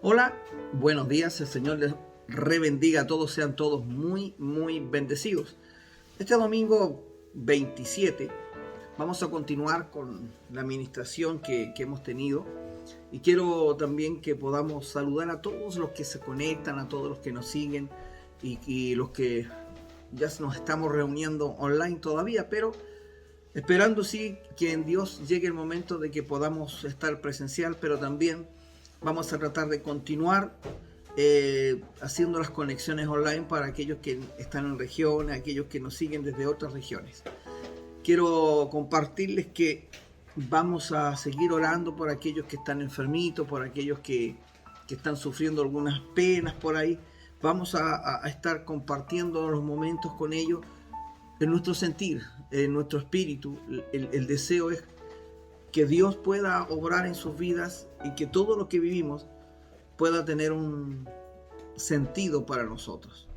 Hola, buenos días, el Señor les rebendiga a todos, sean todos muy bendecidos. Este domingo 27 vamos a continuar con la administración que hemos tenido y quiero también que podamos saludar a todos los que se conectan, a todos los que nos siguen y los que ya nos estamos reuniendo online todavía, pero esperando sí que en Dios llegue el momento de que podamos estar presencial, pero también vamos a tratar de continuar haciendo las conexiones online para aquellos que están en regiones, aquellos que nos siguen desde otras regiones. Quiero compartirles que vamos a seguir orando por aquellos que están enfermitos, por aquellos que están sufriendo algunas penas por ahí. Vamos a estar compartiendo los momentos con ellos en nuestro sentir, en nuestro espíritu. El deseo es que Dios pueda obrar en sus vidas y que todo lo que vivimos pueda tener un sentido para nosotros.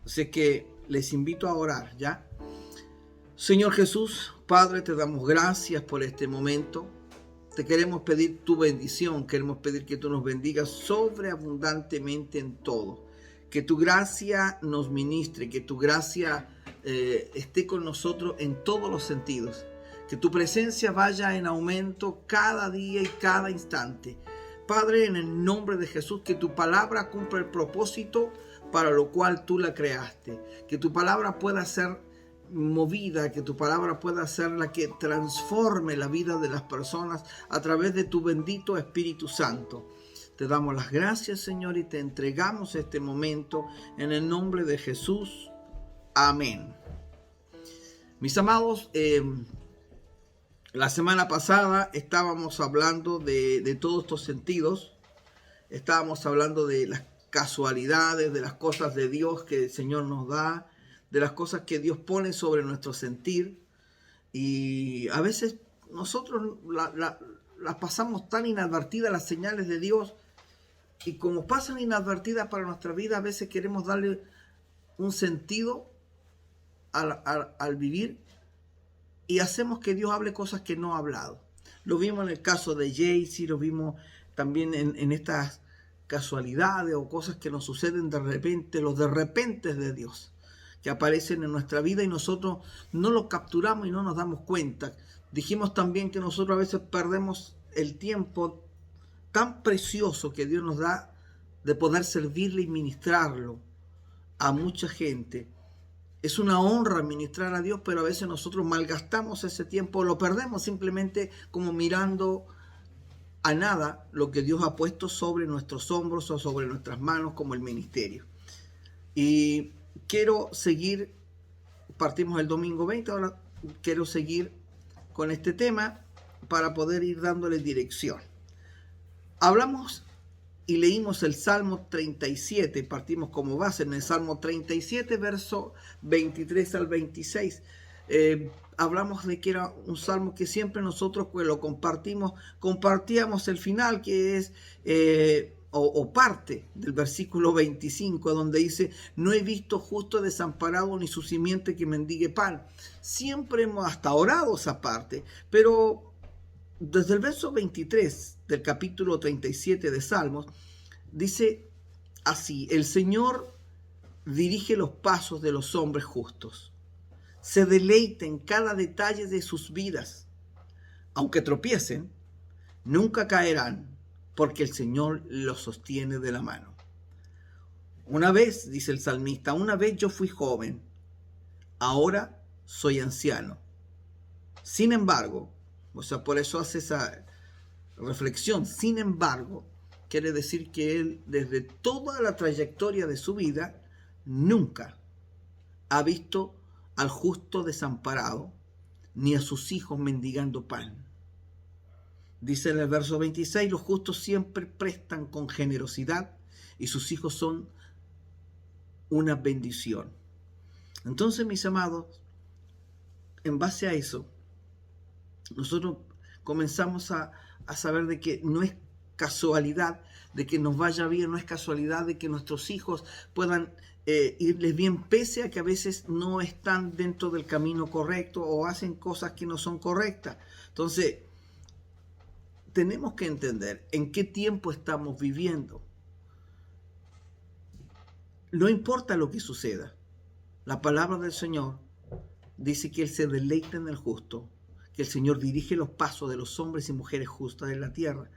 Así que les invito a orar, ¿ya? Señor Jesús, Padre, te damos gracias por este momento. Te queremos pedir tu bendición, queremos pedir que tú nos bendigas sobreabundantemente en todo. Que tu gracia nos ministre, que tu gracia esté con nosotros en todos los sentidos. Que tu presencia vaya en aumento cada día y cada instante. Padre, en el nombre de Jesús, que tu palabra cumpla el propósito para lo cual tú la creaste. Que tu palabra pueda ser movida, que tu palabra pueda ser la que transforme la vida de las personas a través de tu bendito Espíritu Santo. Te damos las gracias, Señor, y te entregamos este momento en el nombre de Jesús. Amén. Mis amados, la semana pasada estábamos hablando de todos estos sentidos. Estábamos hablando de las casualidades, de las cosas de Dios que el Señor nos da, de las cosas que Dios pone sobre nuestro sentir. Y a veces nosotros las pasamos tan inadvertidas las señales de Dios. Y como pasan inadvertidas para nuestra vida, a veces queremos darle un sentido al vivir. Y hacemos que Dios hable cosas que no ha hablado. Lo vimos en el caso de Jaycee, lo vimos también en estas casualidades o cosas que nos suceden de repente, los de repente de Dios, que aparecen en nuestra vida y nosotros no los capturamos y no nos damos cuenta. Dijimos también que nosotros a veces perdemos el tiempo tan precioso que Dios nos da de poder servirle y ministrarlo a mucha gente. Es una honra ministrar a Dios, pero a veces nosotros malgastamos ese tiempo, lo perdemos simplemente como mirando a nada lo que Dios ha puesto sobre nuestros hombros o sobre nuestras manos como el ministerio. Y quiero seguir, partimos el domingo 20, ahora quiero seguir con este tema para poder ir dándole dirección. Hablamos y leímos el Salmo 37, partimos como base en el Salmo 37, verso 23 al 26. Hablamos de que era un salmo que siempre nosotros pues lo compartíamos el final, que es o parte del versículo 25, donde dice: no he visto justo desamparado ni su simiente que mendigue pan. Siempre hemos hasta orado esa parte, pero desde el verso 23 del capítulo 37 de Salmos, dice así: el Señor dirige los pasos de los hombres justos, se deleita en cada detalle de sus vidas. Aunque tropiecen, nunca caerán, porque el Señor los sostiene de la mano. Una vez, dice el salmista, una vez yo fui joven, ahora soy anciano. Sin embargo, o sea, por eso hace esa reflexión. Sin embargo, quiere decir que él, desde toda la trayectoria de su vida, nunca ha visto al justo desamparado, ni a sus hijos mendigando pan. Dice en el verso 26, los justos siempre prestan con generosidad y sus hijos son una bendición. Entonces, mis amados, en base a eso, nosotros comenzamos a saber de que no es casualidad de que nos vaya bien, no es casualidad de que nuestros hijos puedan irles bien, pese a que a veces no están dentro del camino correcto o hacen cosas que no son correctas. Entonces, tenemos que entender en qué tiempo estamos viviendo. no importa lo que suceda, la palabra del Señor dice que Él se deleita en el justo, que el Señor dirige los pasos de los hombres y mujeres justas de la tierra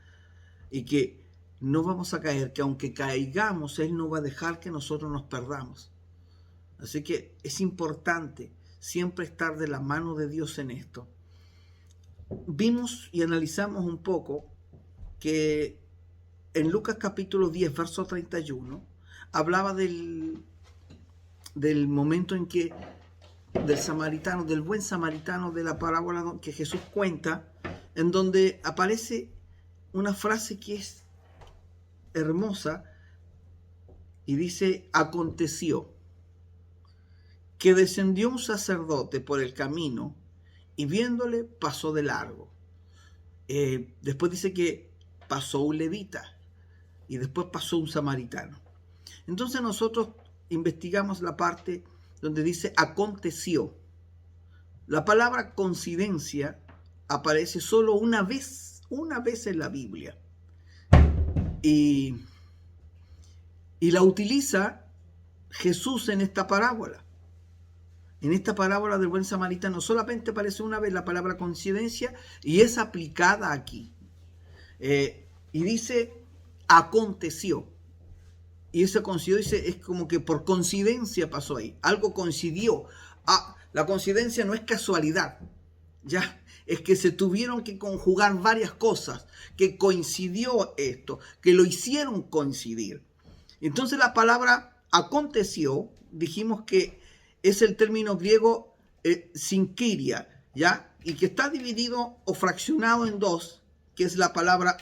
y que no vamos a caer, que aunque caigamos, Él no va a dejar que nosotros nos perdamos. Así que es importante siempre estar de la mano de Dios en esto. Vimos y analizamos un poco que en Lucas capítulo 10, verso 31, hablaba del momento en que del buen samaritano, de la parábola que Jesús cuenta, en donde aparece una frase que es hermosa y dice: aconteció que descendió un sacerdote por el camino y viéndole pasó de largo. Después dice que pasó un levita y después pasó un samaritano. Entonces nosotros investigamos la parte donde dice aconteció. La palabra coincidencia aparece solo una vez en la Biblia. Y la utiliza Jesús en esta parábola. En esta parábola del buen samaritano solamente aparece una vez la palabra coincidencia y es aplicada aquí. Y dice aconteció. Y ese coincidió, dice, es como que por coincidencia pasó ahí. Algo coincidió. La coincidencia no es casualidad. Ya, es que se tuvieron que conjugar varias cosas, que coincidió esto, que lo hicieron coincidir. Entonces la palabra aconteció, dijimos que es el término griego sinkiria, ¿ya? Y que está dividido o fraccionado en dos, que es la palabra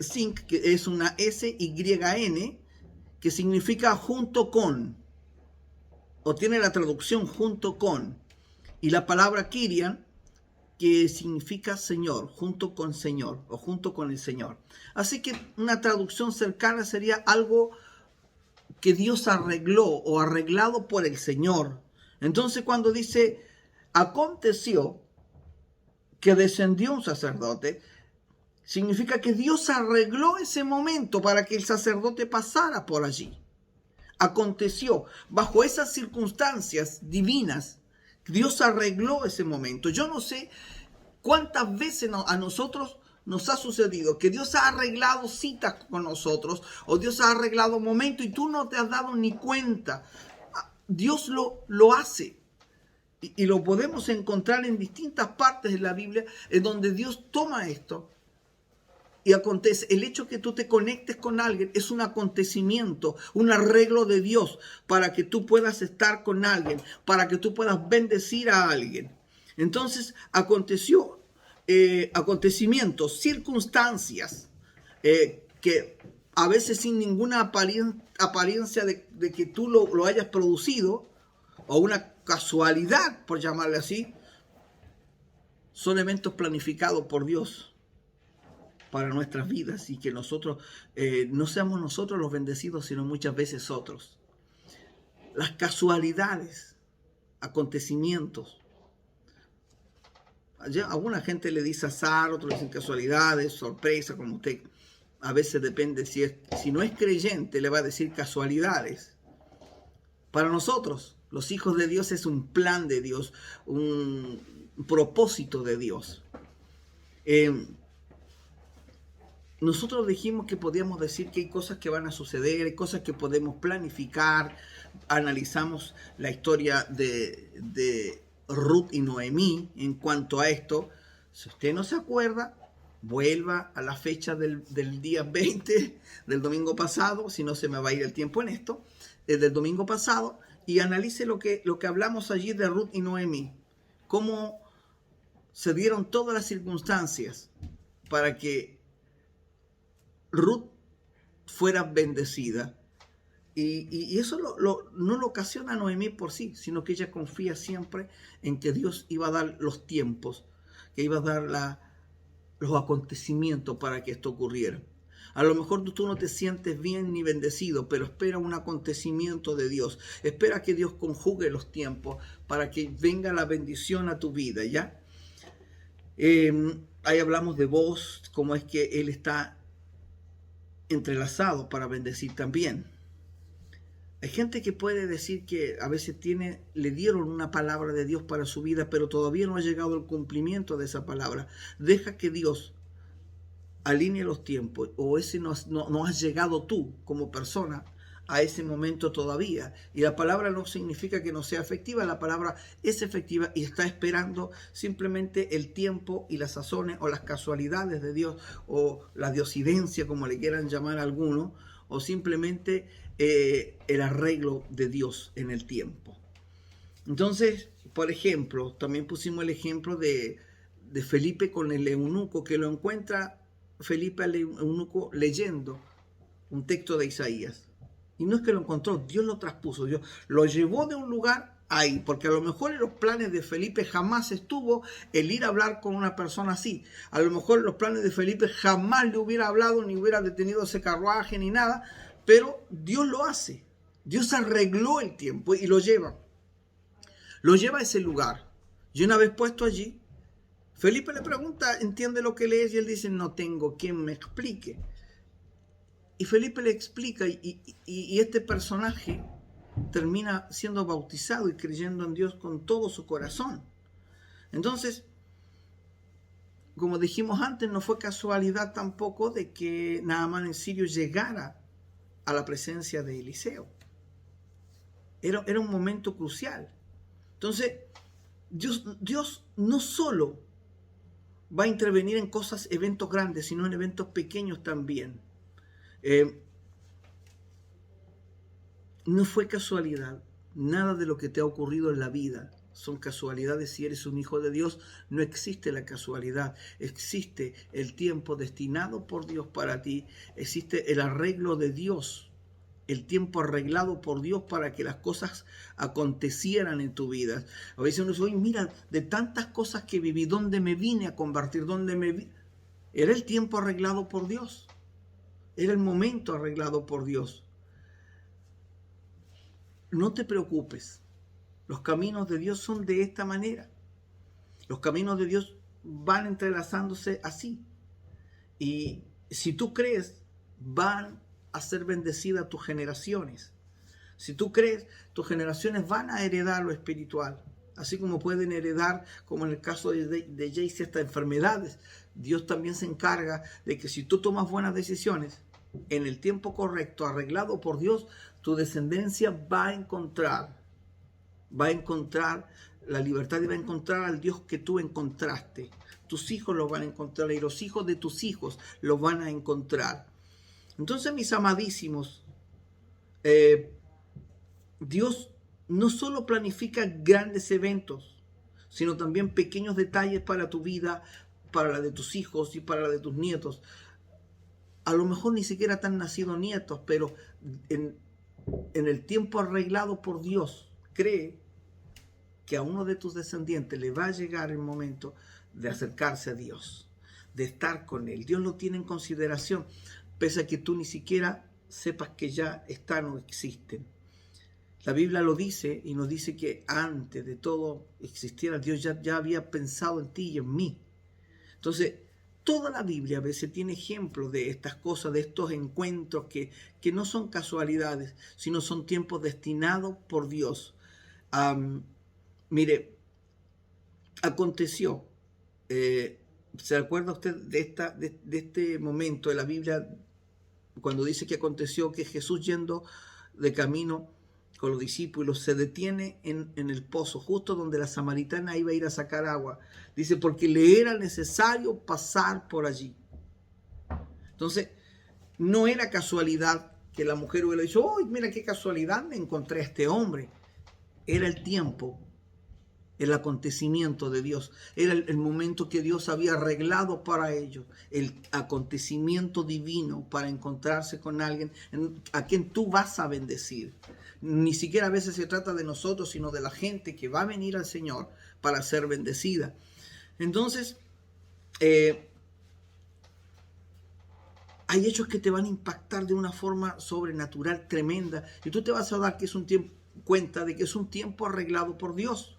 sink, que es una S-Y-N, que significa junto con, o tiene la traducción junto con, y la palabra Kyrian, que significa Señor, junto con Señor, o junto con el Señor. Así que una traducción cercana sería algo que Dios arregló o arreglado por el Señor. Entonces cuando dice aconteció que descendió un sacerdote, significa que Dios arregló ese momento para que el sacerdote pasara por allí. Aconteció bajo esas circunstancias divinas. Dios arregló ese momento. Yo no sé cuántas veces a nosotros nos ha sucedido que Dios ha arreglado citas con nosotros o Dios ha arreglado momentos y tú no te has dado ni cuenta. Dios lo hace. Y lo podemos encontrar en distintas partes de la Biblia en donde Dios toma esto y acontece. El hecho que tú te conectes con alguien es un acontecimiento, un arreglo de Dios para que tú puedas estar con alguien, para que tú puedas bendecir a alguien. Entonces aconteció, acontecimientos, circunstancias que a veces sin ninguna apariencia de que tú lo hayas producido, o una casualidad, por llamarle así, son eventos planificados por Dios para nuestras vidas y que nosotros no seamos nosotros los bendecidos, sino muchas veces otros. Las casualidades, acontecimientos. Alguna gente le dice azar, otros le dicen casualidades, sorpresa, como usted. A veces depende si no es creyente, le va a decir casualidades. Para nosotros, los hijos de Dios, es un plan de Dios, un propósito de Dios. Nosotros dijimos que podíamos decir que hay cosas que van a suceder, hay cosas que podemos planificar. Analizamos la historia de Ruth y Noemí en cuanto a esto. Si usted no se acuerda, vuelva a la fecha del día 20 del domingo pasado, si no se me va a ir el tiempo en esto, del domingo pasado, y analice lo que hablamos allí de Ruth y Noemí, cómo se dieron todas las circunstancias para que Ruth fuera bendecida. Y eso no lo ocasiona Noemí por sí, sino que ella confía siempre en que Dios iba a dar los tiempos, que iba a dar los acontecimientos para que esto ocurriera. A lo mejor tú no te sientes bien ni bendecido, pero espera un acontecimiento de Dios. Espera que Dios conjugue los tiempos para que venga la bendición a tu vida, ¿ya? Ahí hablamos de vos, cómo es que Él está entrelazado para bendecir también. Hay gente que puede decir que a veces le dieron una palabra de Dios para su vida, pero todavía no ha llegado el cumplimiento de esa palabra. Deja que Dios alinee los tiempos, o ese no has llegado tú como persona a ese momento todavía. Y la palabra no significa que no sea efectiva, la palabra es efectiva y está esperando simplemente el tiempo y las sazones o las casualidades de Dios, o la diosidencia, como le quieran llamar a algunos, o simplemente el arreglo de Dios en el tiempo. Entonces, por ejemplo, también pusimos el ejemplo de Felipe con el eunuco, que lo encuentra Felipe al eunuco leyendo un texto de Isaías. Y no es que lo encontró, Dios lo traspuso, Dios lo llevó de un lugar ahí, porque a lo mejor en los planes de Felipe jamás estuvo el ir a hablar con una persona así. A lo mejor en los planes de Felipe jamás le hubiera hablado, ni hubiera detenido ese carruaje, ni nada, pero Dios lo hace. Dios arregló el tiempo y lo lleva a ese lugar. Y una vez puesto allí, Felipe le pregunta, ¿entiende lo que lees? Y él dice, no tengo quien me explique. Y Felipe le explica y este personaje termina siendo bautizado y creyendo en Dios con todo su corazón. Entonces, como dijimos antes, no fue casualidad tampoco de que Naamán en Sirio llegara a la presencia de Eliseo. Era un momento crucial. Entonces, Dios no solo va a intervenir en eventos grandes, sino en eventos pequeños también. No fue casualidad. Nada de lo que te ha ocurrido en la vida son casualidades. Si eres un hijo de Dios, no existe la casualidad. Existe el tiempo destinado por Dios para ti. Existe el arreglo de Dios, el tiempo arreglado por Dios para que las cosas acontecieran en tu vida. A veces uno dice, oye, mira, de tantas cosas que viví, ¿dónde me vine a convertir? Era el tiempo arreglado por Dios. Era el momento arreglado por Dios. No te preocupes. Los caminos de Dios son de esta manera. Los caminos de Dios van entrelazándose así. Y si tú crees, van a ser bendecidas tus generaciones. Si tú crees, tus generaciones van a heredar lo espiritual. Así como pueden heredar, como en el caso de Jaycee, estas enfermedades. Dios también se encarga de que si tú tomas buenas decisiones, en el tiempo correcto, arreglado por Dios, tu descendencia va a encontrar la libertad y va a encontrar al Dios que tú encontraste. Tus hijos lo van a encontrar y los hijos de tus hijos lo van a encontrar. Entonces, mis amadísimos, Dios no solo planifica grandes eventos, sino también pequeños detalles para tu vida, para la de tus hijos y para la de tus nietos. A lo mejor ni siquiera te han nacido nietos, pero en el tiempo arreglado por Dios, cree que a uno de tus descendientes le va a llegar el momento de acercarse a Dios, de estar con Él. Dios lo tiene en consideración, pese a que tú ni siquiera sepas que ya están o existen. La Biblia lo dice y nos dice que antes de todo existiera Dios, ya había pensado en ti y en mí. Entonces, toda la Biblia a veces tiene ejemplos de estas cosas, de estos encuentros que no son casualidades, sino son tiempos destinados por Dios. Mire, aconteció, ¿se acuerda usted de este momento de la Biblia cuando dice que aconteció que Jesús, yendo de camino con los discípulos, se detiene en el pozo, justo donde la samaritana iba a ir a sacar agua? Dice, porque le era necesario pasar por allí. Entonces, no era casualidad que la mujer hubiera dicho, ¡oh, mira qué casualidad, me encontré a este hombre! Era el tiempo, el acontecimiento de Dios. Era el momento que Dios había arreglado para ellos. El acontecimiento divino para encontrarse con alguien a quien tú vas a bendecir. Ni siquiera a veces se trata de nosotros, sino de la gente que va a venir al Señor para ser bendecida. Entonces, hay hechos que te van a impactar de una forma sobrenatural tremenda. Y tú te vas a dar cuenta de que es un tiempo arreglado por Dios.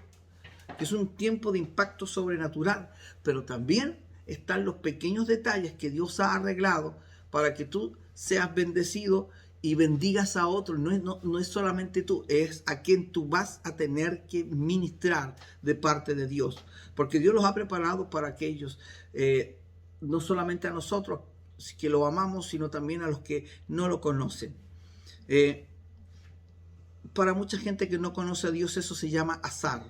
Que es un tiempo de impacto sobrenatural. Pero también están los pequeños detalles que Dios ha arreglado para que tú seas bendecido y bendigas a otros. No es solamente tú, es a quien tú vas a tener que ministrar de parte de Dios. Porque Dios los ha preparado para aquellos, no solamente a nosotros que lo amamos, sino también a los que no lo conocen. Para mucha gente que no conoce a Dios, eso se llama azar.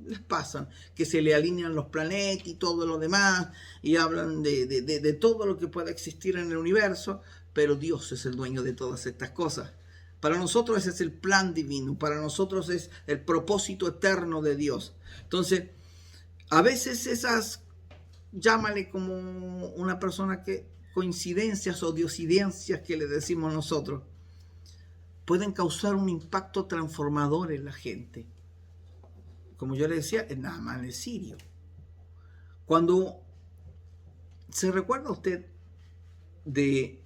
Les pasan, que se le alinean los planetas y todo lo demás, y hablan de todo lo que pueda existir en el universo, pero Dios es el dueño de todas estas cosas. Para nosotros ese es el plan divino, para nosotros es el propósito eterno de Dios. Entonces, a veces esas, llámale como una persona que, coincidencias o diosidencias que le decimos nosotros, pueden causar un impacto transformador en la gente. Como yo le decía, en Naamán el sirio. Cuando se recuerda usted de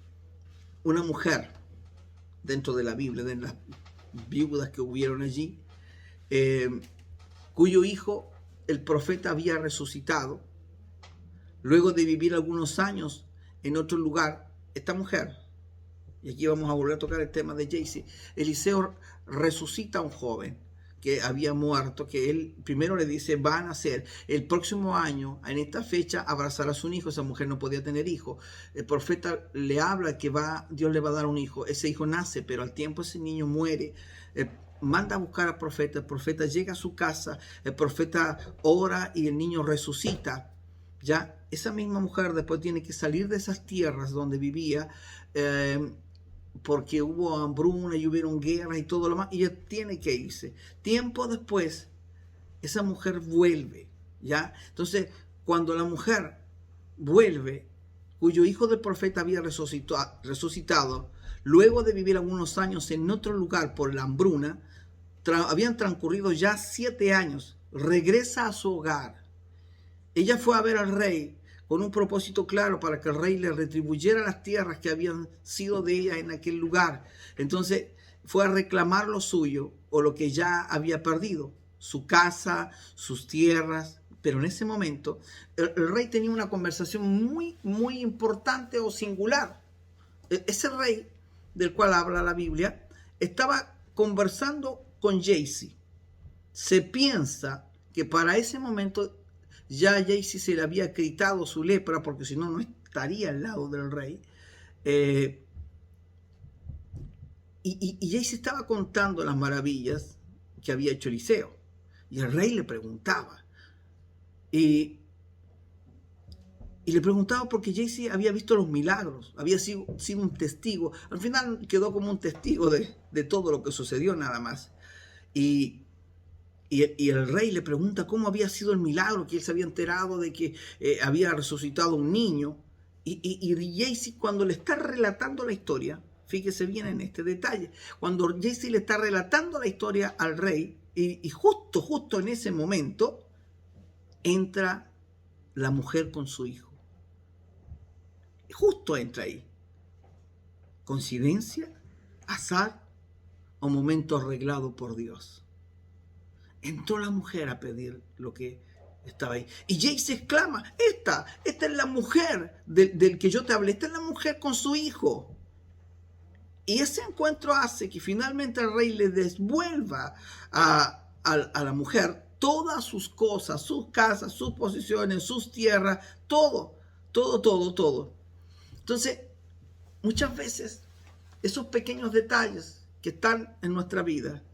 una mujer dentro de la Biblia, de las viudas que hubieron allí, cuyo hijo el profeta había resucitado, luego de vivir algunos años en otro lugar, esta mujer, y aquí vamos a volver a tocar el tema de Jaycee, Eliseo resucita a un joven que había muerto, que él primero le dice, va a nacer el próximo año, en esta fecha, abrazarás un hijo. Esa mujer no podía tener hijo. El profeta le habla que Dios le va a dar un hijo. Ese hijo nace, pero al tiempo ese niño muere. Manda a buscar al profeta. El profeta llega a su casa, el profeta ora y el niño resucita. Ya esa misma mujer después tiene que salir de esas tierras donde vivía, porque hubo hambruna y hubieron guerras y todo lo más, y ella tiene que irse. Tiempo después, esa mujer vuelve, ¿ya? Entonces, cuando la mujer vuelve, cuyo hijo del profeta había resucitado, luego de vivir algunos años en otro lugar por la hambruna, habían transcurrido ya 7 años, regresa a su hogar. Ella fue a ver al rey con un propósito claro para que el rey le retribuyera las tierras que habían sido de ella en aquel lugar. Entonces fue a reclamar lo suyo o lo que ya había perdido, su casa, sus tierras. Pero en ese momento el rey tenía una conversación muy, muy importante o singular. Ese rey del cual habla la Biblia estaba conversando con Jaycee. Se piensa que para ese momento ya a Jaycee se le había quitado su lepra, porque si no, no estaría al lado del rey. Y Jaycee estaba contando las maravillas que había hecho Eliseo. Y el rey le preguntaba. Y le preguntaba porque Jaycee había visto los milagros, había sido un testigo. Al final quedó como un testigo de todo lo que sucedió nada más. Y el rey le pregunta cómo había sido el milagro, que él se había enterado de que había resucitado un niño. Y Jaycee, cuando le está relatando la historia, fíjese bien en este detalle, cuando Jaycee le está relatando la historia al rey, y justo en ese momento, entra la mujer con su hijo. Justo entra ahí. ¿Coincidencia? ¿Azar? ¿O momento arreglado por Dios? Entró la mujer a pedir lo que estaba ahí. Y Jaycee exclama, esta es la mujer del que yo te hablé, esta es la mujer con su hijo. Y ese encuentro hace que finalmente el rey le devuelva a la mujer todas sus cosas, sus casas, sus posesiones, sus tierras, todo. Entonces, muchas veces, esos pequeños detalles que están en nuestra vida,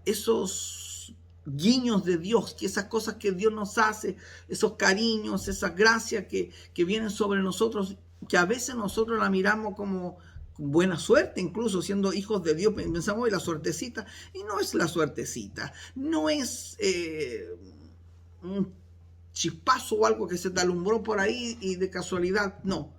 esos guiños de Dios, que esas cosas que Dios nos hace, esos cariños, esas gracias que vienen sobre nosotros, que a veces nosotros la miramos como buena suerte, incluso siendo hijos de Dios, pensamos en la suertecita, y no es la suertecita, no es un chispazo o algo que se te alumbró por ahí y de casualidad, no.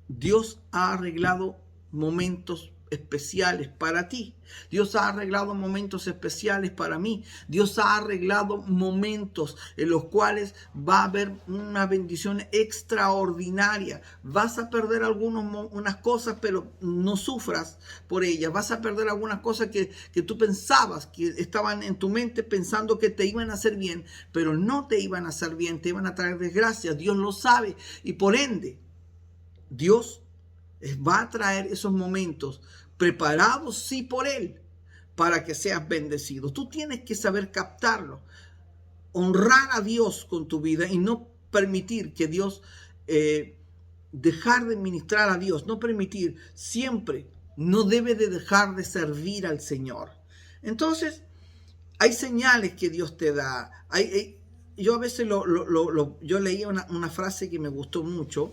Dios ha arreglado momentos especiales para ti. Dios ha arreglado momentos especiales para mí. Dios ha arreglado momentos en los cuales va a haber una bendición extraordinaria. Vas a perder unas cosas, pero no sufras por ellas. Vas a perder algunas cosas que tú pensabas que estaban en tu mente pensando que te iban a hacer bien, pero no te iban a hacer bien, te iban a traer desgracia. Dios lo sabe y por ende Dios Va a traer esos momentos preparados, sí, por Él, para que seas bendecido. Tú tienes que saber captarlo, honrar a Dios con tu vida y no permitir que Dios, dejar de ministrar a Dios, no permitir, siempre, no debe de dejar de servir al Señor. Entonces, hay señales que Dios te da. Yo a veces yo leía una frase que me gustó mucho.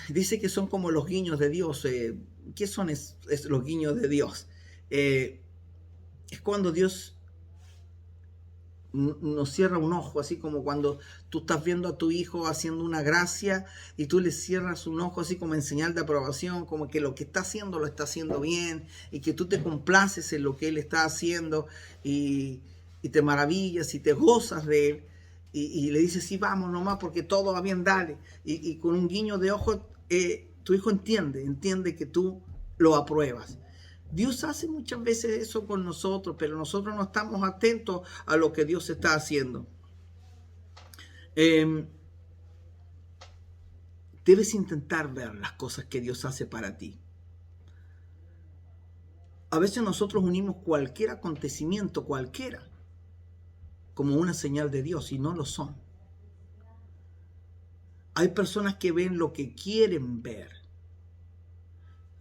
Dice que son como los guiños de Dios. ¿Qué son los guiños de Dios? Es cuando Dios nos cierra un ojo, así como cuando tú estás viendo a tu hijo haciendo una gracia y tú le cierras un ojo así como en señal de aprobación, como que lo que está haciendo lo está haciendo bien y que tú te complaces en lo que él está haciendo y te maravillas y te gozas de él y le dices, sí, vamos nomás porque todo va bien, dale. Y con un guiño de ojo, tu hijo entiende que tú lo apruebas. Dios hace muchas veces eso con nosotros, pero nosotros no estamos atentos a lo que Dios está haciendo. Debes intentar ver las cosas que Dios hace para ti. A veces nosotros unimos cualquier acontecimiento, cualquiera, como una señal de Dios, y no lo son. Hay personas que ven lo que quieren ver.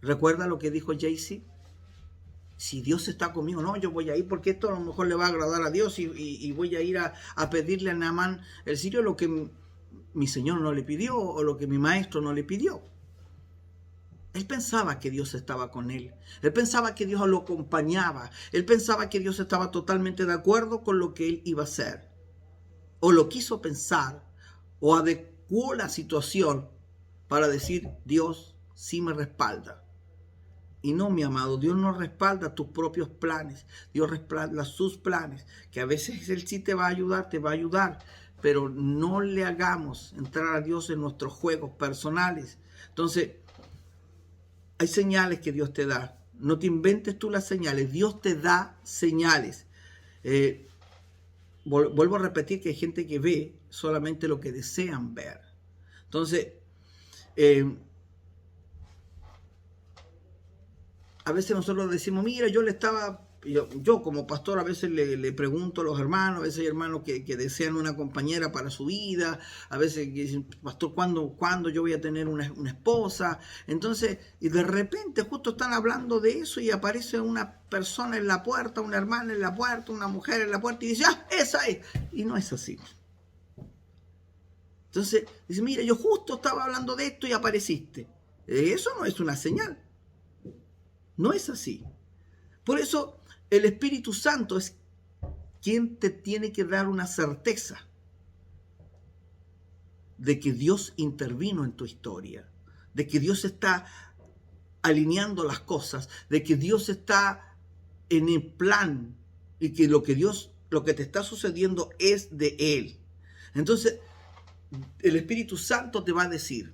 ¿Recuerda lo que dijo Jay-Z? Si Dios está conmigo, no, yo voy a ir porque esto a lo mejor le va a agradar a Dios y voy a ir a pedirle a Naamán el sirio lo que mi Señor no le pidió o lo que mi maestro no le pidió. Él pensaba que Dios estaba con él. Él pensaba que Dios lo acompañaba. Él pensaba que Dios estaba totalmente de acuerdo con lo que él iba a hacer. O lo quiso pensar o adecuó la situación para decir, Dios sí me respalda. Y no, mi amado, Dios no respalda tus propios planes. Dios respalda sus planes. Que a veces Él sí te va a ayudar. Pero no le hagamos entrar a Dios en nuestros juegos personales. Entonces, hay señales que Dios te da. No te inventes tú las señales. Dios te da señales. Vuelvo a repetir que hay gente que ve solamente lo que desean ver. Entonces, a veces nosotros decimos, mira, yo como pastor a veces le pregunto a los hermanos, a veces hay hermanos que desean una compañera para su vida, a veces dicen, pastor, ¿cuándo yo voy a tener una esposa? Entonces, y de repente justo están hablando de eso y aparece una persona en la puerta, una hermana en la puerta, una mujer en la puerta y dice, esa es. Y no es así. Entonces, dice, mira, yo justo estaba hablando de esto y apareciste. Eso no es una señal. No es así. Por eso el Espíritu Santo es quien te tiene que dar una certeza de que Dios intervino en tu historia, de que Dios está alineando las cosas, de que Dios está en el plan y que lo que te está sucediendo es de Él. Entonces, el Espíritu Santo te va a decir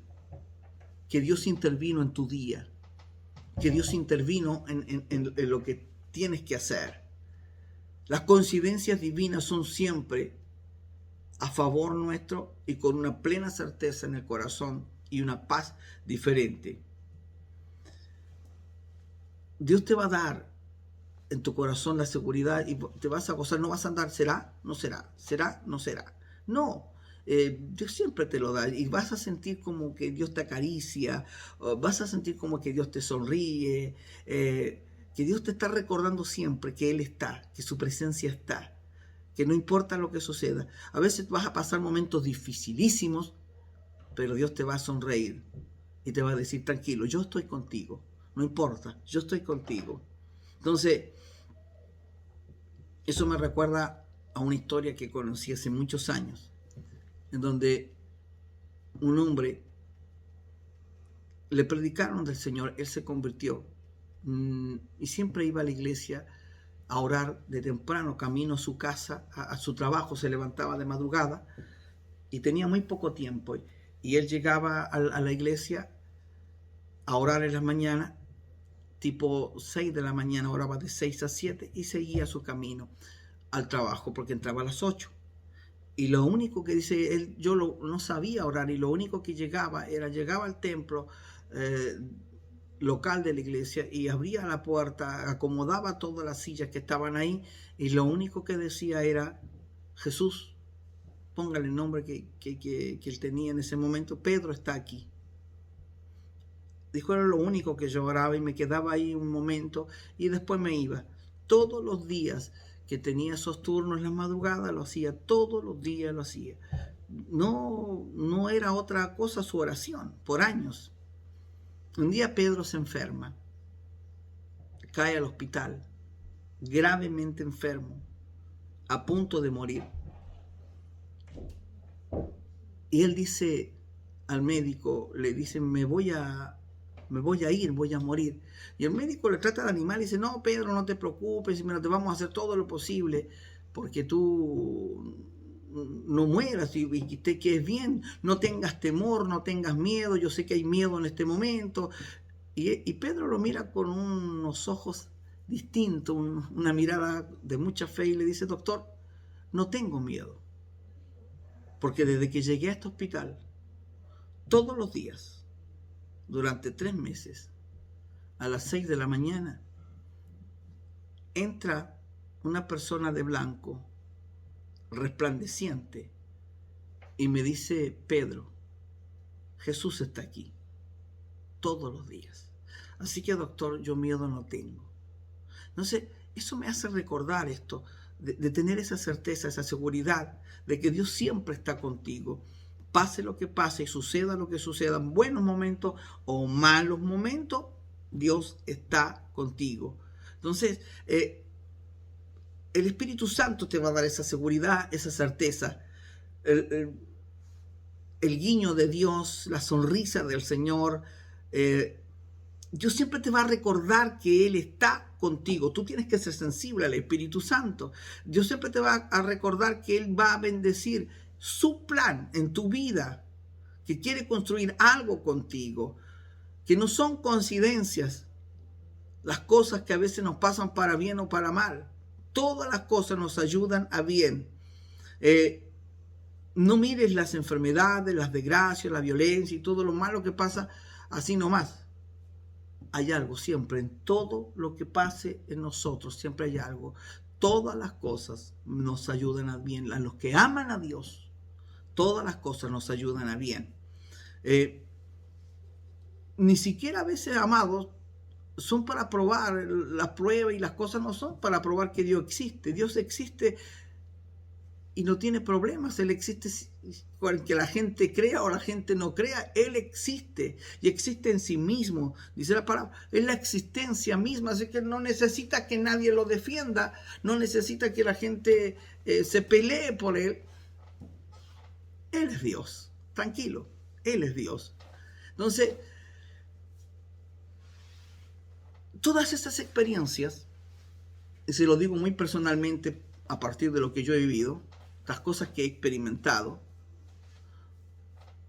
que Dios intervino en tu día, que Dios intervino en lo que tienes que hacer. Las coincidencias divinas son siempre a favor nuestro y con una plena certeza en el corazón y una paz diferente. Dios te va a dar en tu corazón la seguridad y te vas a gozar, no vas a andar, ¿será? No será, ¿será? No será. No. Dios siempre te lo da y vas a sentir como que Dios te acaricia, vas a sentir como que Dios te sonríe, que Dios te está recordando siempre que Él está, que su presencia está, que no importa lo que suceda. A veces vas a pasar momentos dificilísimos, pero Dios te va a sonreír y te va a decir, tranquilo, yo estoy contigo, no importa, yo estoy contigo. Entonces, eso me recuerda a una historia que conocí hace muchos años, en donde un hombre le predicaron del Señor, él se convirtió y siempre iba a la iglesia a orar de temprano, camino a su casa, a su trabajo, se levantaba de madrugada y tenía muy poco tiempo y él llegaba a la iglesia a orar en las mañanas, tipo 6 de la mañana, oraba de 6 a 7 y seguía su camino al trabajo porque entraba a las 8. Y lo único que dice él, no sabía orar y lo único que llegaba al templo, local de la iglesia y abría la puerta, acomodaba todas las sillas que estaban ahí y lo único que decía era: Jesús, póngale el nombre que él tenía en ese momento, Pedro está aquí. Dijo, era lo único que yo oraba y me quedaba ahí un momento y después me iba. Todos los días que tenía esos turnos en la madrugada lo hacía, todos los días lo hacía. No era otra cosa su oración, por años. Un día Pedro se enferma, cae al hospital, gravemente enfermo, a punto de morir. Y él dice al médico, le dice, me voy a ir, voy a morir. Y el médico le trata de animar y dice, no, Pedro, no te preocupes, te vamos a hacer todo lo posible porque tú no mueras y te quedes bien, no tengas temor, no tengas miedo, yo sé que hay miedo en este momento. Y Pedro lo mira con unos ojos distintos, una mirada de mucha fe y le dice, doctor, no tengo miedo, porque desde que llegué a este hospital, todos los días, durante 3 meses, a las 6 de la mañana, entra una persona de blanco, resplandeciente, y me dice, Pedro, Jesús está aquí, todos los días. Así que, doctor, yo miedo no tengo. Entonces, eso me hace recordar esto, de tener esa certeza, esa seguridad de que Dios siempre está contigo. Pase lo que pase y suceda lo que suceda, en buenos momentos o malos momentos, Dios está contigo. Entonces, el Espíritu Santo te va a dar esa seguridad, esa certeza. El guiño de Dios, la sonrisa del Señor, Dios siempre te va a recordar que Él está contigo. Tú tienes que ser sensible al Espíritu Santo. Dios siempre te va a recordar que Él va a bendecir su plan en tu vida, que quiere construir algo contigo, que no son coincidencias las cosas que a veces nos pasan para bien o para mal. Todas las cosas nos ayudan a bien. No mires las enfermedades, las desgracias, la violencia y todo lo malo que pasa así nomás. Hay algo siempre, en todo lo que pase en nosotros, siempre hay algo. Todas las cosas nos ayudan a bien. A los que aman a Dios, todas las cosas nos ayudan a bien. Ni siquiera a veces, amados, son para probar. La prueba y las cosas no son para probar que Dios existe. Dios existe y no tiene problemas. Él existe, que la gente crea o la gente no crea, Él existe y existe en sí mismo. Dice la palabra, es la existencia misma, así que no necesita que nadie lo defienda, no necesita que la gente se pelee por Él. Él es Dios, tranquilo, Él es Dios. Entonces, todas esas experiencias, y se lo digo muy personalmente a partir de lo que yo he vivido, las cosas que he experimentado,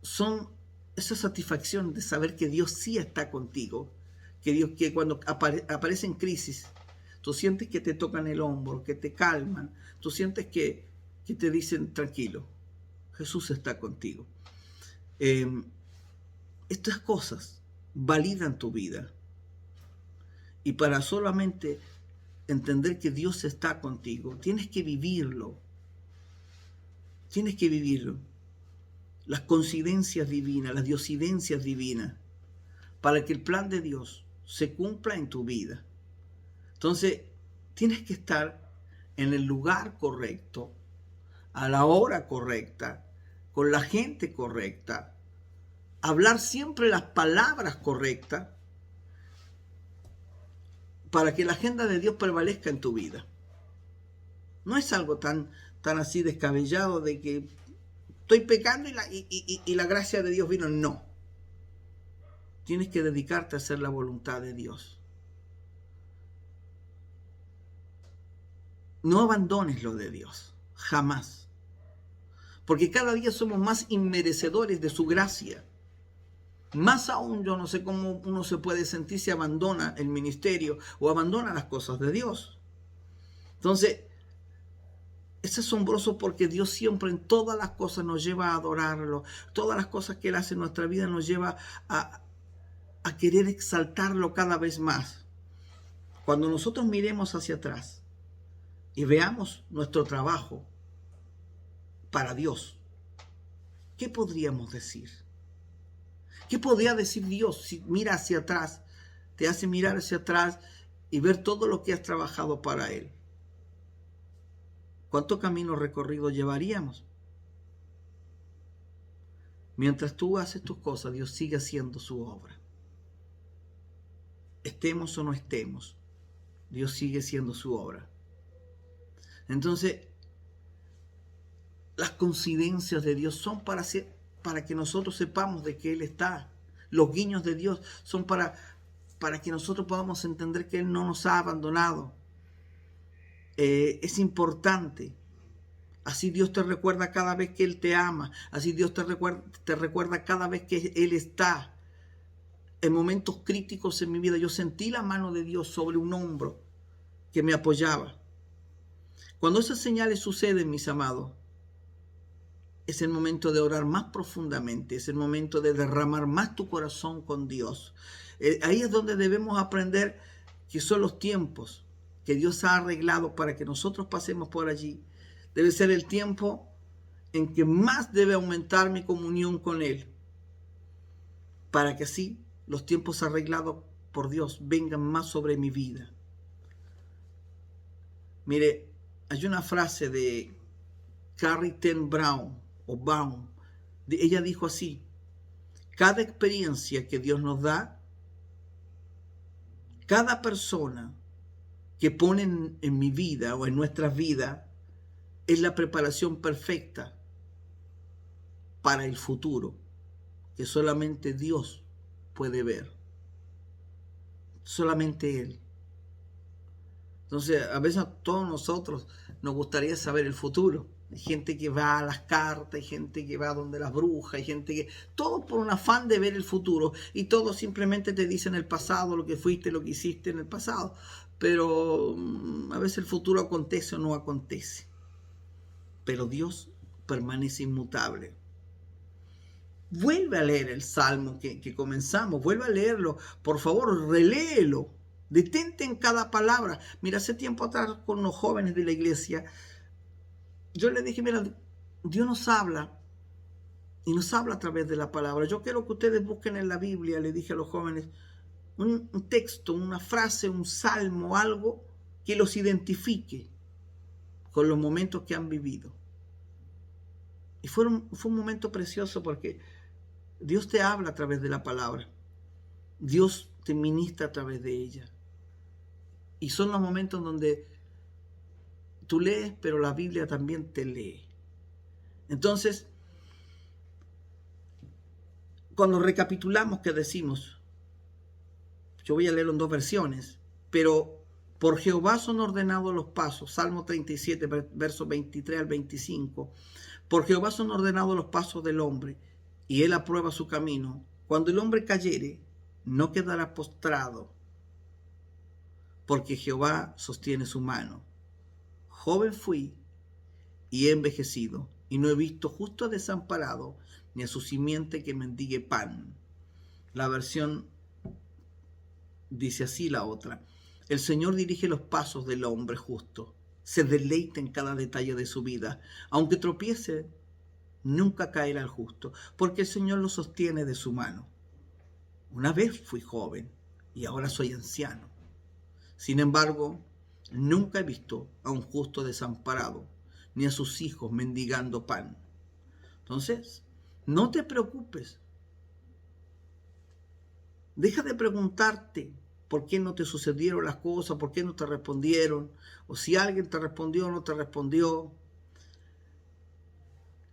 son esa satisfacción de saber que Dios sí está contigo, que cuando aparecen crisis, tú sientes que te tocan el hombro, que te calman, tú sientes que te dicen, tranquilo, Jesús está contigo. Estas cosas validan tu vida. Y para solamente entender que Dios está contigo, tienes que vivirlo. Tienes que vivirlo. Las coincidencias divinas, las diosidencias divinas, para que el plan de Dios se cumpla en tu vida. Entonces, tienes que estar en el lugar correcto, a la hora correcta, con la gente correcta, hablar siempre las palabras correctas, para que la agenda de Dios prevalezca en tu vida. No es algo tan así descabellado de que estoy pecando y la gracia de Dios vino. No. Tienes que dedicarte a hacer la voluntad de Dios. No abandones lo de Dios, jamás. Porque cada día somos más inmerecedores de su gracia. Más aún, yo no sé cómo uno se puede sentir si abandona el ministerio o abandona las cosas de Dios. Entonces, es asombroso porque Dios siempre en todas las cosas nos lleva a adorarlo. Todas las cosas que Él hace en nuestra vida nos lleva a a querer exaltarlo cada vez más. Cuando nosotros miremos hacia atrás y veamos nuestro trabajo para Dios, ¿qué podríamos decir? ¿Qué podría decir Dios si mira hacia atrás, te hace mirar hacia atrás y ver todo lo que has trabajado para Él? ¿Cuánto camino recorrido llevaríamos? Mientras tú haces tus cosas, Dios sigue haciendo su obra. Estemos o no estemos, Dios sigue haciendo su obra. Entonces, las coincidencias de Dios son para que nosotros sepamos de que Él está. Los guiños de Dios son para que nosotros podamos entender que Él no nos ha abandonado. Es importante. Así Dios te recuerda cada vez que Él te ama. Así Dios te recuerda cada vez que Él está. En momentos críticos en mi vida yo sentí la mano de Dios sobre un hombro que me apoyaba. Cuando esas señales suceden, mis amados, es el momento de orar más profundamente, es el momento de derramar más tu corazón con Dios. Ahí es donde debemos aprender que son los tiempos que Dios ha arreglado para que nosotros pasemos por allí. Debe ser el tiempo en que más debe aumentar mi comunión con Él, para que así los tiempos arreglados por Dios vengan más sobre mi vida. Mire, hay una frase de Carrie ten Brown, ella dijo así: cada experiencia que Dios nos da, cada persona que pone en mi vida o en nuestras vidas, es la preparación perfecta para el futuro que solamente Dios puede ver. Solamente Él. Entonces, a veces a todos nosotros nos gustaría saber el futuro. Hay gente que va a las cartas, hay gente que va donde las brujas, hay gente que... todo por un afán de ver el futuro. Y todos simplemente te dicen el pasado, lo que fuiste, lo que hiciste en el pasado. Pero a veces el futuro acontece o no acontece. Pero Dios permanece inmutable. Vuelve a leer el Salmo que comenzamos. Vuelve a leerlo. Por favor, reléelo. Detente en cada palabra. Mira, hace tiempo atrás con los jóvenes de la iglesia, yo les dije, mira, Dios nos habla y nos habla a través de la palabra. Yo quiero que ustedes busquen en la Biblia, le dije a los jóvenes, un texto, una frase, un salmo, algo que los identifique con los momentos que han vivido. Y fue un momento precioso porque Dios te habla a través de la palabra. Dios te ministra a través de ella. Y son los momentos donde tú lees, pero la Biblia también te lee. Entonces, cuando recapitulamos, ¿qué decimos? Yo voy a leerlo en dos versiones, pero por Jehová son ordenados los pasos. Salmo 37, versos 23 al 25. Por Jehová son ordenados los pasos del hombre, y él aprueba su camino. Cuando el hombre cayere, no quedará postrado, porque Jehová sostiene su mano. Joven fui y he envejecido, y no he visto justo desamparado, ni a su simiente que mendigue pan. La versión dice así, la otra: el Señor dirige los pasos del hombre justo, se deleita en cada detalle de su vida. Aunque tropiece, nunca caerá el justo, porque el Señor lo sostiene de su mano. Una vez fui joven y ahora soy anciano. Sin embargo, nunca he visto a un justo desamparado, ni a sus hijos mendigando pan. Entonces, no te preocupes. Deja de preguntarte por qué no te sucedieron las cosas, por qué no te respondieron, o si alguien te respondió o no te respondió.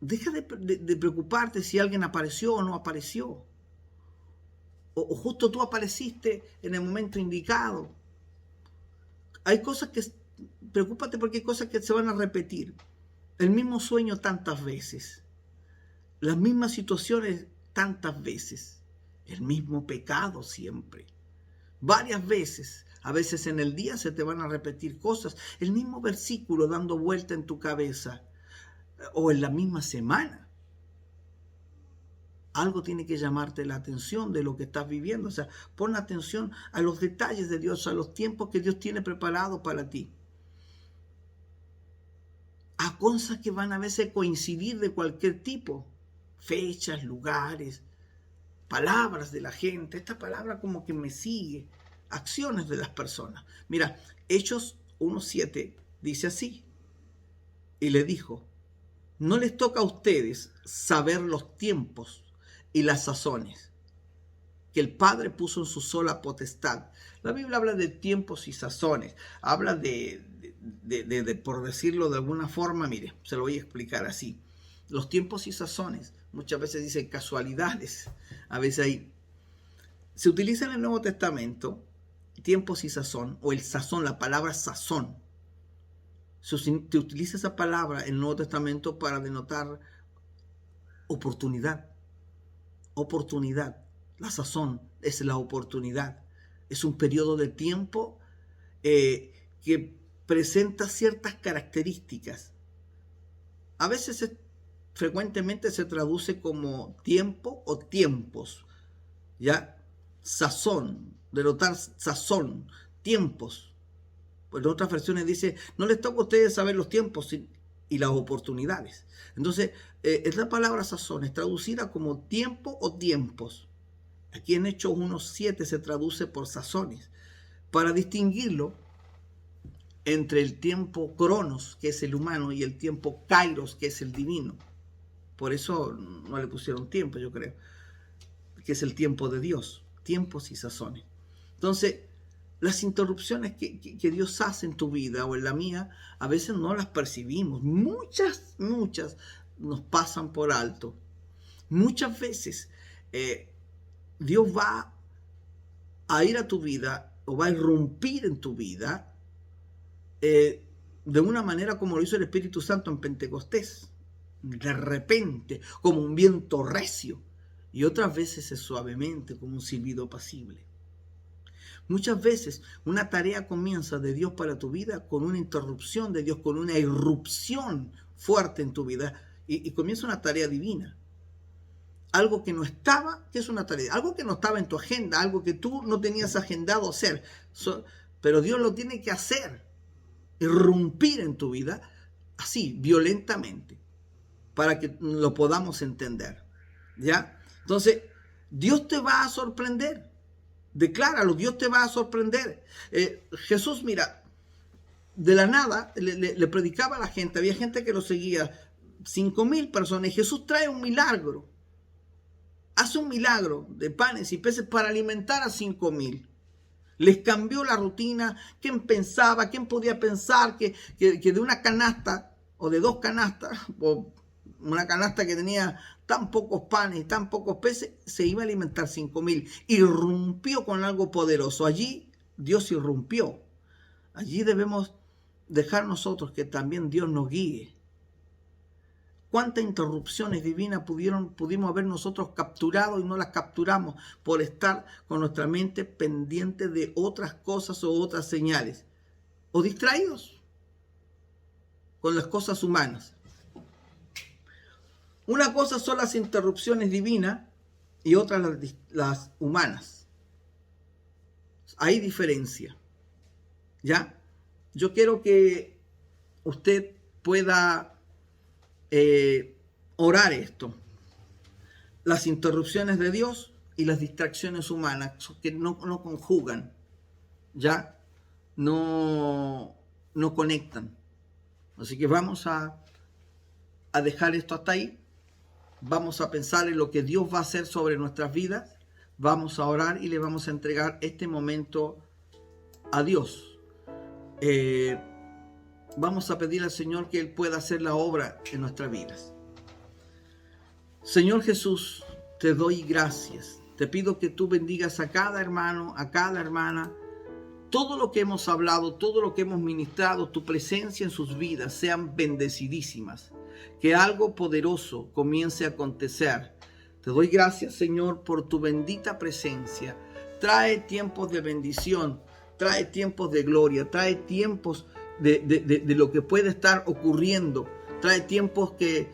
Deja de preocuparte si alguien apareció o no apareció. O justo tú apareciste en el momento indicado. Hay cosas que... Preocúpate porque hay cosas que se van a repetir. El mismo sueño tantas veces. Las mismas situaciones tantas veces. El mismo pecado siempre. Varias veces. A veces en el día se te van a repetir cosas. El mismo versículo dando vuelta en tu cabeza. O en la misma semana. Algo tiene que llamarte la atención de lo que estás viviendo. O sea, pon atención a los detalles de Dios, a los tiempos que Dios tiene preparados para ti. A cosas que van a veces coincidir de cualquier tipo. Fechas, lugares, palabras de la gente. Esta palabra como que me sigue. Acciones de las personas. Mira, Hechos 1:7 dice así. Y le dijo, no les toca a ustedes saber los tiempos y las sazones que el Padre puso en su sola potestad. La Biblia habla de tiempos y sazones. Habla de por decirlo de alguna forma, mire, se lo voy a explicar así. Los tiempos y sazones, muchas veces dicen casualidades. A veces se utiliza en el Nuevo Testamento tiempos y sazón, o el sazón, la palabra sazón. Se utiliza esa palabra en el Nuevo Testamento para denotar oportunidad. Oportunidad. La sazón es la oportunidad. Es un periodo de tiempo que presenta ciertas características. A veces frecuentemente se traduce como tiempo o tiempos. ¿Ya? Sazón, denotar sazón, tiempos. Pues en otras versiones dice, no les toca a ustedes saber los tiempos y las oportunidades. Entonces, esta palabra sazón es traducida como tiempo o tiempos. Aquí en Hechos 1:7 se traduce por sazones, para distinguirlo entre el tiempo cronos, que es el humano, y el tiempo kairos, que es el divino. Por eso no le pusieron tiempo, yo creo, que es el tiempo de Dios, tiempos y sazones. Entonces, las interrupciones que Dios hace en tu vida o en la mía, a veces no las percibimos. Muchas nos pasan por alto. Muchas veces Dios va a ir a tu vida o va a irrumpir en tu vida de una manera como lo hizo el Espíritu Santo en Pentecostés. De repente, como un viento recio. Y otras veces es suavemente, como un silbido apacible. Muchas veces una tarea comienza de Dios para tu vida con una interrupción de Dios, con una irrupción fuerte en tu vida y comienza una tarea divina. Algo que no estaba, que es una tarea, algo que no estaba en tu agenda, algo que tú no tenías agendado hacer, pero Dios lo tiene que hacer, irrumpir en tu vida así, violentamente, para que lo podamos entender. ¿Ya? Entonces, Dios te va a sorprender. Decláralo, Dios te va a sorprender. Jesús, mira, de la nada le predicaba a la gente, había gente que lo seguía, 5,000 personas, y Jesús trae un milagro. Hace un milagro de panes y peces para alimentar a 5,000. Les cambió la rutina. ¿Quién podía pensar que de una canasta o de 2 canastas, o una canasta que tenía tan pocos panes y tan pocos peces, se iba a alimentar 5,000? Irrumpió con algo poderoso. Allí Dios irrumpió. Allí debemos dejar nosotros que también Dios nos guíe. ¿Cuántas interrupciones divinas pudimos haber nosotros capturado y no las capturamos por estar con nuestra mente pendiente de otras cosas o otras señales? O distraídos con las cosas humanas. Una cosa son las interrupciones divinas y otra las humanas. Hay diferencia. ¿Ya? Yo quiero que usted pueda orar esto. Las interrupciones de Dios y las distracciones humanas que no conjugan, ¿ya? No conectan. Así que vamos a dejar esto hasta ahí. Vamos a pensar en lo que Dios va a hacer sobre nuestras vidas. Vamos a orar y le vamos a entregar este momento a Dios. Vamos a pedir al Señor que Él pueda hacer la obra en nuestras vidas. Señor Jesús, te doy gracias. Te pido que tú bendigas a cada hermano, a cada hermana. Todo lo que hemos hablado, todo lo que hemos ministrado, tu presencia en sus vidas sean bendecidísimas. Que algo poderoso comience a acontecer. Te doy gracias, Señor, por tu bendita presencia. Trae tiempos de bendición, trae tiempos de gloria, trae tiempos de lo que puede estar ocurriendo. Trae tiempos que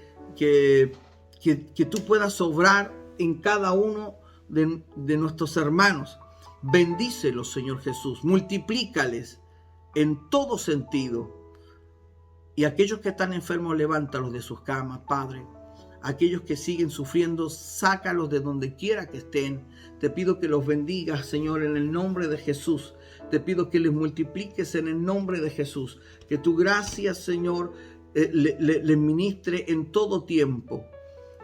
tú puedas obrar en cada uno de nuestros hermanos. Bendícelos, Señor Jesús. Multiplícales en todo sentido. Y aquellos que están enfermos, levántalos de sus camas, Padre. Aquellos que siguen sufriendo, sácalos de donde quiera que estén. Te pido que los bendigas, Señor, en el nombre de Jesús. Te pido que les multipliques en el nombre de Jesús. Que tu gracia, Señor, les ministre en todo tiempo.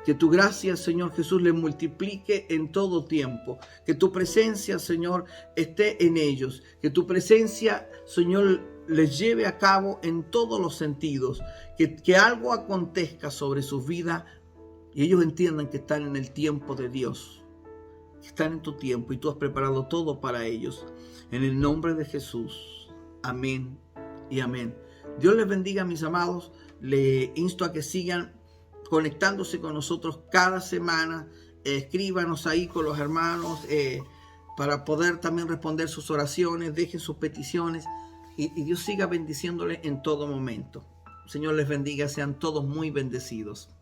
Que tu gracia, Señor Jesús, les multiplique en todo tiempo. Que tu presencia, Señor, esté en ellos. Que tu presencia, Señor, les lleve a cabo en todos los sentidos. Que algo acontezca sobre sus vidas y ellos entiendan que están en el tiempo de Dios. Que están en tu tiempo y tú has preparado todo para ellos. En el nombre de Jesús. Amén y amén. Dios les bendiga, mis amados. Les insto a que sigan conectándose con nosotros cada semana. Escríbanos ahí con los hermanos para poder también responder sus oraciones. Dejen sus peticiones y Dios siga bendiciéndoles en todo momento. Señor les bendiga, sean todos muy bendecidos.